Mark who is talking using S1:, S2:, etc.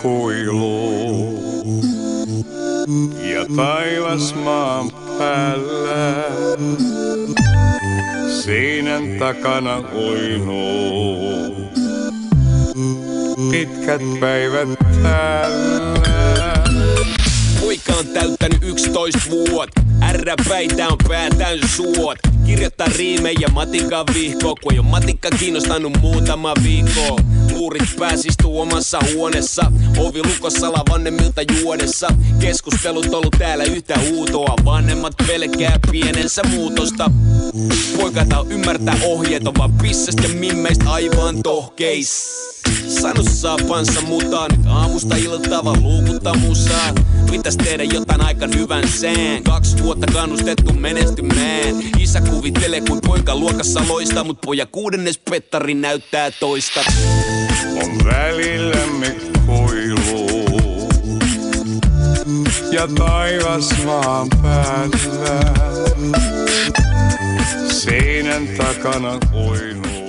S1: kuiluu ja taivas maan päällä. Seinän takana uinuu pitkät päivät täällä.
S2: Poika on täyttänyt 11 vuot. R-päitä on pää täysin suot. Kirjoittaa riimejä matikan vihkoon, kun ei oo matikka kiinnostanut muutama viikko. Luurit pääs istuu omassa huoneessa, ovi lukossa lavannemmilta juodessa. Keskustelut ollut täällä yhtä huutoa, vanhemmat pelkää pienensä muutosta. Poika tää ymmärtää ohjeet, on vaan pissestä ja mimmeistä aivan tohkeis. Sano saapansa mutaa, nyt aamusta iltaa vaan luukutta musaa. Pitäis tehdä jotain aikan hyvän sään. 2 vuotta kannustettu menestymään. Isä kuvittelee kuin poika luokassa loistaa, mut poja 6. pettari näyttää toista.
S1: On välillämme kuiluu ja taivas maan päällä. Seinän takana uinuu.